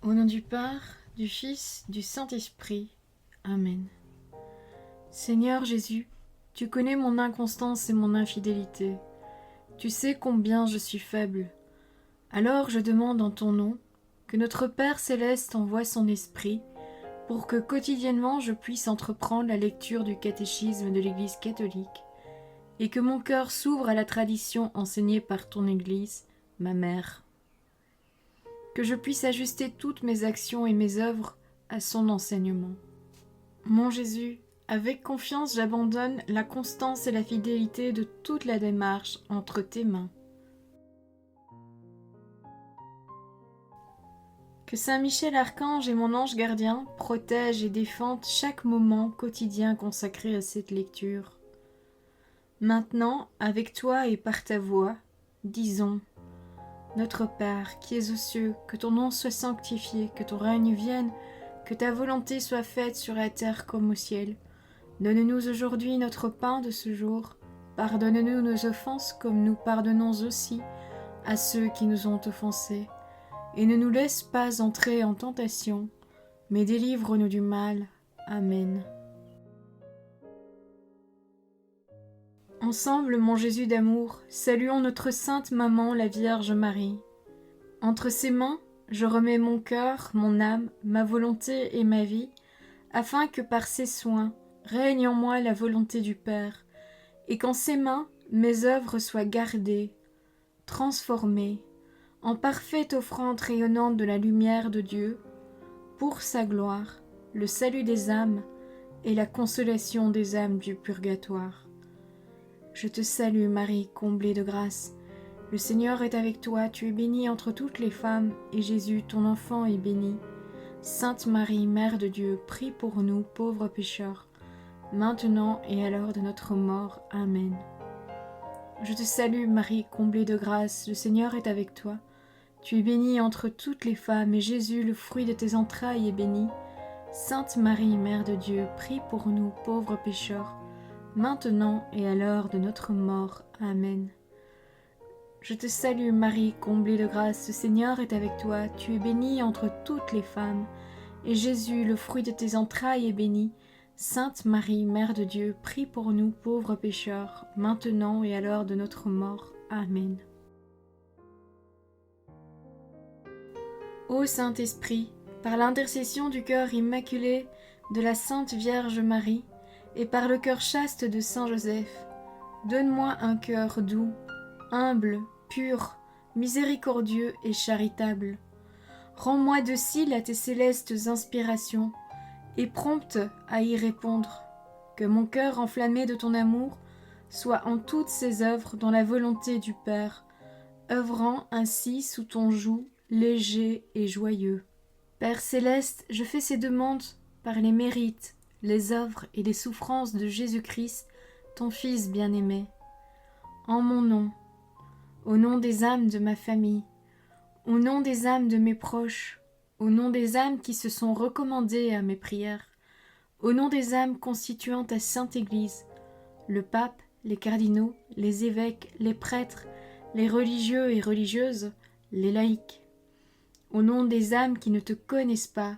Au nom du Père, du Fils, du Saint-Esprit. Amen. Seigneur Jésus, tu connais mon inconstance et mon infidélité. Tu sais combien je suis faible. Alors je demande en ton nom que notre Père céleste envoie son Esprit pour que quotidiennement je puisse entreprendre la lecture du catéchisme de l'Église catholique et que mon cœur s'ouvre à la tradition enseignée par ton Église, ma mère. Que je puisse ajuster toutes mes actions et mes œuvres à son enseignement. Mon Jésus, avec confiance j'abandonne la constance et la fidélité de toute la démarche entre tes mains. Que Saint Michel Archange et mon ange gardien protègent et défendent chaque moment quotidien consacré à cette lecture. Maintenant, avec toi et par ta voix, disons: Notre Père, qui es aux cieux, que ton nom soit sanctifié, que ton règne vienne, que ta volonté soit faite sur la terre comme au ciel. Donne-nous aujourd'hui notre pain de ce jour. Pardonne-nous nos offenses comme nous pardonnons aussi à ceux qui nous ont offensés. Et ne nous laisse pas entrer en tentation, mais délivre-nous du mal. Amen. Ensemble, mon Jésus d'amour, saluons notre sainte maman, la Vierge Marie. Entre ses mains, je remets mon cœur, mon âme, ma volonté et ma vie, afin que par ses soins règne en moi la volonté du Père, et qu'en ses mains mes œuvres soient gardées, transformées, en parfaite offrande rayonnante de la lumière de Dieu, pour sa gloire, le salut des âmes et la consolation des âmes du purgatoire. Je te salue Marie, comblée de grâce. Le Seigneur est avec toi, tu es bénie entre toutes les femmes, et Jésus, ton enfant, est béni. Sainte Marie, Mère de Dieu, prie pour nous, pauvres pécheurs, maintenant et à l'heure de notre mort. Amen. Je te salue Marie, comblée de grâce, le Seigneur est avec toi. Tu es bénie entre toutes les femmes, et Jésus, le fruit de tes entrailles, est béni. Sainte Marie, Mère de Dieu, prie pour nous, pauvres pécheurs, maintenant et à l'heure de notre mort. Amen. Je te salue Marie, comblée de grâce, le Seigneur est avec toi, tu es bénie entre toutes les femmes, et Jésus, le fruit de tes entrailles, est béni. Sainte Marie, Mère de Dieu, prie pour nous pauvres pécheurs, maintenant et à l'heure de notre mort. Amen. Ô Saint-Esprit, par l'intercession du cœur immaculé de la Sainte Vierge Marie, et par le cœur chaste de Saint Joseph, donne-moi un cœur doux, humble, pur, miséricordieux et charitable. Rends-moi docile à tes célestes inspirations et prompte à y répondre. Que mon cœur enflammé de ton amour soit en toutes ses œuvres dans la volonté du Père, œuvrant ainsi sous ton joug léger et joyeux. Père céleste, je fais ces demandes par les mérites, les œuvres et les souffrances de Jésus-Christ, ton Fils bien-aimé. En mon nom, au nom des âmes de ma famille, au nom des âmes de mes proches, au nom des âmes qui se sont recommandées à mes prières, au nom des âmes constituant ta Sainte Église, le pape, les cardinaux, les évêques, les prêtres, les religieux et religieuses, les laïcs, au nom des âmes qui ne te connaissent pas,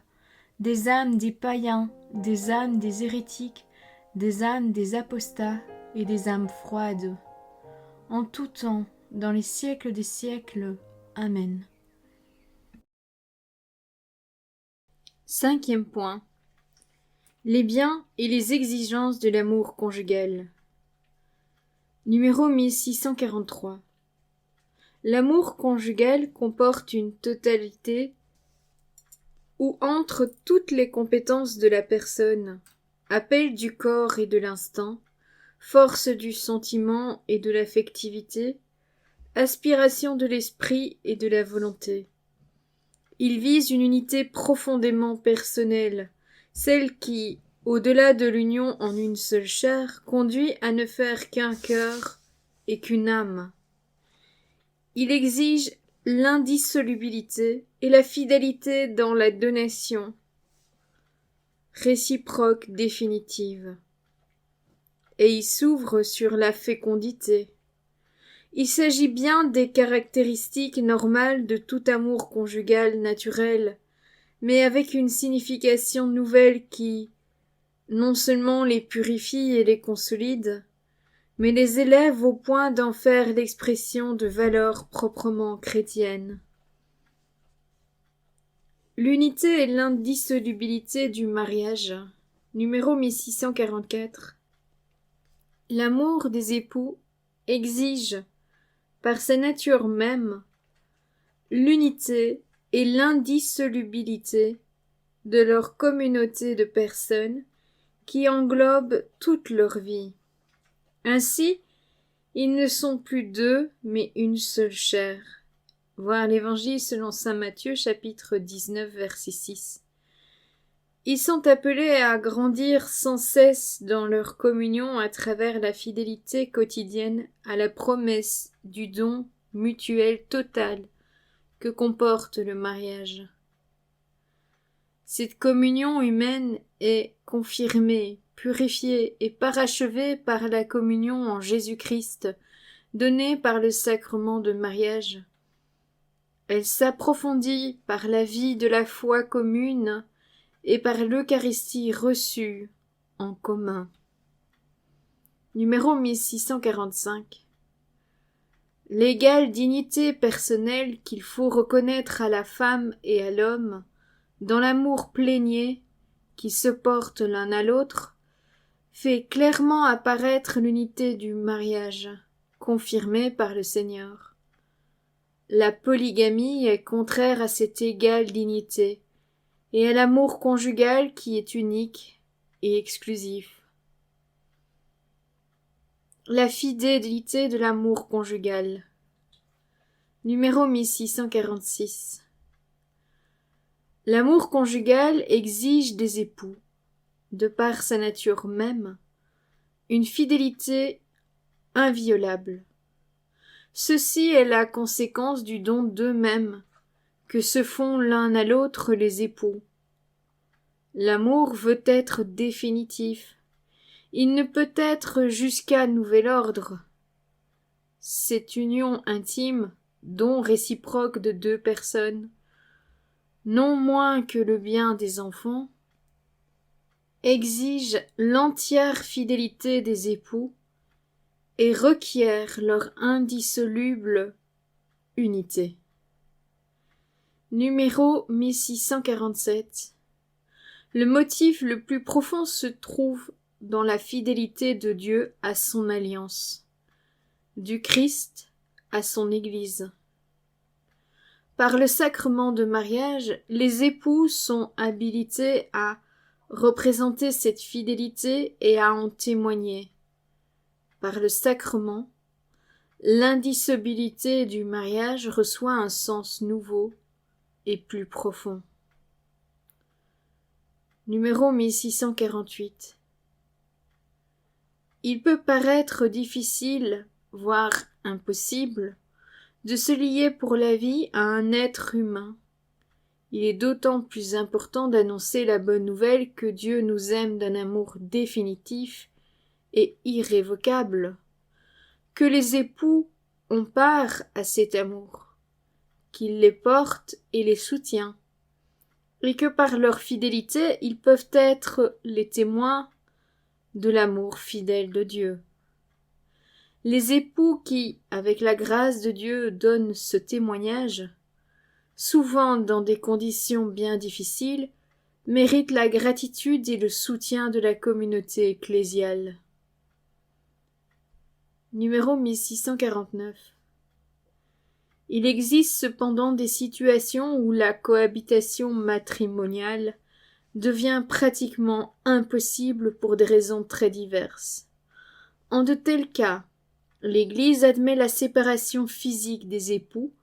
des âmes des païens, des âmes des hérétiques, des âmes des apostats et des âmes froides, en tout temps, dans les siècles des siècles. Amen. 5e point. Les biens et les exigences de l'amour conjugal. Numéro 1643. L'amour conjugal comporte une totalité où entrent toutes les compétences de la personne, appel du corps et de l'instinct, force du sentiment et de l'affectivité, aspiration de l'esprit et de la volonté. Il vise une unité profondément personnelle, celle qui, au-delà de l'union en une seule chair, conduit à ne faire qu'un cœur et qu'une âme. Il exige l'indissolubilité et la fidélité dans la donation, réciproque définitive, et il s'ouvre sur la fécondité. Il s'agit bien des caractéristiques normales de tout amour conjugal naturel, mais avec une signification nouvelle qui, non seulement les purifie et les consolide, mais les élève au point d'en faire l'expression de valeurs proprement chrétiennes. L'unité et l'indissolubilité du mariage. Numéro 1644. L'amour des époux exige, par sa nature même, l'unité et l'indissolubilité de leur communauté de personnes qui englobe toute leur vie. Ainsi, ils ne sont plus deux, mais une seule chair. Voir l'Évangile selon saint Matthieu, chapitre 19, verset 6. Ils sont appelés à grandir sans cesse dans leur communion à travers la fidélité quotidienne à la promesse du don mutuel total que comporte le mariage. Cette communion humaine est confirmée, purifiée et parachevée par la communion en Jésus-Christ, donnée par le sacrement de mariage. Elle s'approfondit par la vie de la foi commune et par l'Eucharistie reçue en commun. Numéro 1645. L'égale dignité personnelle qu'il faut reconnaître à la femme et à l'homme, dans l'amour plénier qui se portent l'un à l'autre, fait clairement apparaître l'unité du mariage, confirmée par le Seigneur. La polygamie est contraire à cette égale dignité et à l'amour conjugal qui est unique et exclusif. La fidélité de l'amour conjugal. Numéro 1646. L'amour conjugal exige des époux, de par sa nature même, une fidélité inviolable. Ceci est la conséquence du don d'eux-mêmes que se font l'un à l'autre les époux. L'amour veut être définitif. Il ne peut être jusqu'à nouvel ordre. Cette union intime, don réciproque de deux personnes, non moins que le bien des enfants, exige l'entière fidélité des époux et requiert leur indissoluble unité. Numéro 1647. Le motif le plus profond se trouve dans la fidélité de Dieu à son alliance, du Christ à son Église. Par le sacrement de mariage, les époux sont habilités à représenter cette fidélité et à en témoigner. Par le sacrement, l'indissolubilité du mariage reçoit un sens nouveau et plus profond. Numéro 1648. Il peut paraître difficile, voire impossible, de se lier pour la vie à un être humain. Il est d'autant plus important d'annoncer la bonne nouvelle que Dieu nous aime d'un amour définitif et irrévocable, que les époux ont part à cet amour, qu'il les porte et les soutient, et que par leur fidélité ils peuvent être les témoins de l'amour fidèle de Dieu. Les époux qui, avec la grâce de Dieu, donnent ce témoignage, souvent dans des conditions bien difficiles, méritent la gratitude et le soutien de la communauté ecclésiale. Numéro 1649. Il existe cependant des situations où la cohabitation matrimoniale devient pratiquement impossible pour des raisons très diverses. En de tels cas, l'Église admet la séparation physique des époux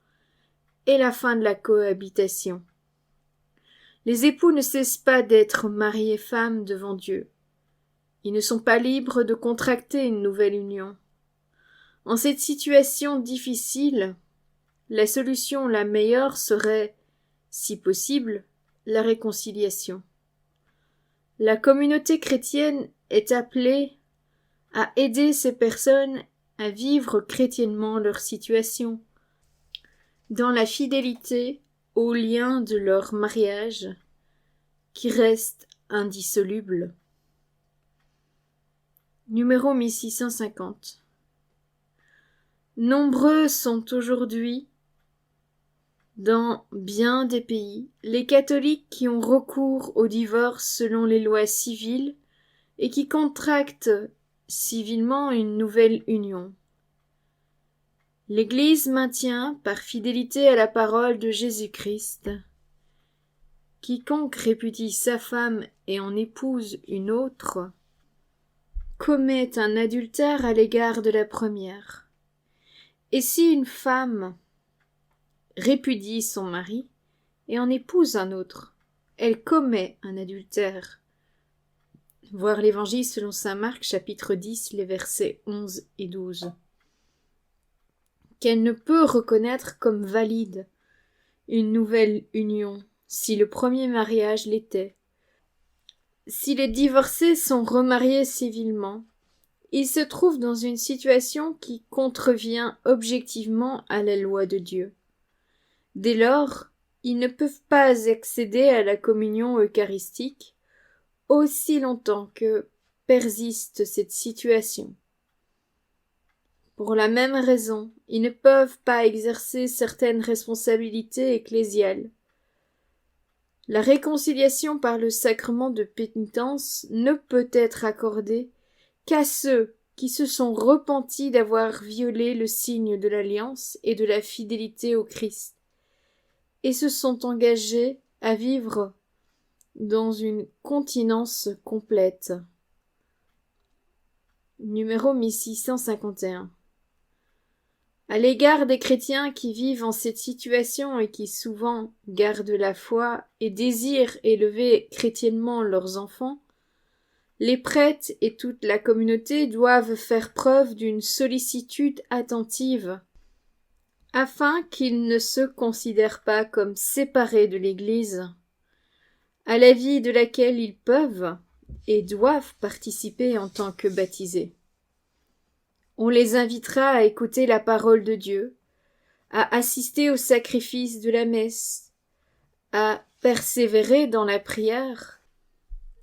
et la fin de la cohabitation. Les époux ne cessent pas d'être mari et femme devant Dieu. Ils ne sont pas libres de contracter une nouvelle union. En cette situation difficile, la solution la meilleure serait, si possible, la réconciliation. La communauté chrétienne est appelée à aider ces personnes à vivre chrétiennement leur situation, dans la fidélité aux liens de leur mariage qui reste indissoluble. Numéro 1650. Nombreux sont aujourd'hui, dans bien des pays, les catholiques qui ont recours au divorce selon les lois civiles et qui contractent civilement une nouvelle union. L'Église maintient, par fidélité à la parole de Jésus-Christ, quiconque répudie sa femme et en épouse une autre, commet un adultère à l'égard de la première. Et si une femme répudie son mari et en épouse un autre, elle commet un adultère. Voir l'Évangile selon saint Marc, chapitre 10, les versets 11 et 12. Qu'elle ne peut reconnaître comme valide une nouvelle union, si le premier mariage l'était. Si les divorcés sont remariés civilement, ils se trouvent dans une situation qui contrevient objectivement à la loi de Dieu. Dès lors, ils ne peuvent pas accéder à la communion eucharistique aussi longtemps que persiste cette situation. Pour la même raison, ils ne peuvent pas exercer certaines responsabilités ecclésiales. La réconciliation par le sacrement de pénitence ne peut être accordée qu'à ceux qui se sont repentis d'avoir violé le signe de l'alliance et de la fidélité au Christ, et se sont engagés à vivre dans une continence complète. Numéro 1651. À l'égard des chrétiens qui vivent en cette situation et qui souvent gardent la foi et désirent élever chrétiennement leurs enfants, les prêtres et toute la communauté doivent faire preuve d'une sollicitude attentive afin qu'ils ne se considèrent pas comme séparés de l'Église, à la vie de laquelle ils peuvent et doivent participer en tant que baptisés. On les invitera à écouter la parole de Dieu, à assister au sacrifice de la messe, à persévérer dans la prière,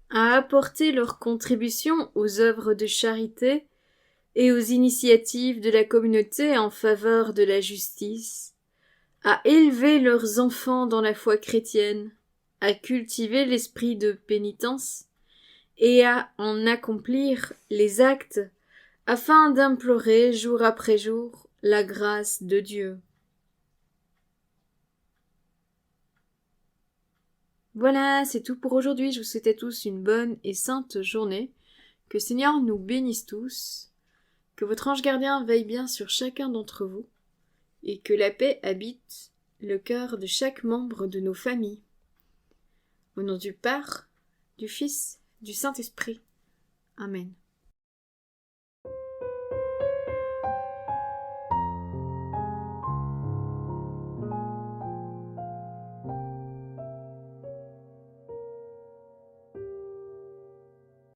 à apporter leur contribution aux œuvres de charité et aux initiatives de la communauté en faveur de la justice, à élever leurs enfants dans la foi chrétienne, à cultiver l'esprit de pénitence et à en accomplir les actes afin d'implorer jour après jour la grâce de Dieu. Voilà, c'est tout pour aujourd'hui. Je vous souhaite à tous une bonne et sainte journée. Que le Seigneur nous bénisse tous, que votre ange gardien veille bien sur chacun d'entre vous, et que la paix habite le cœur de chaque membre de nos familles. Au nom du Père, du Fils, du Saint-Esprit. Amen.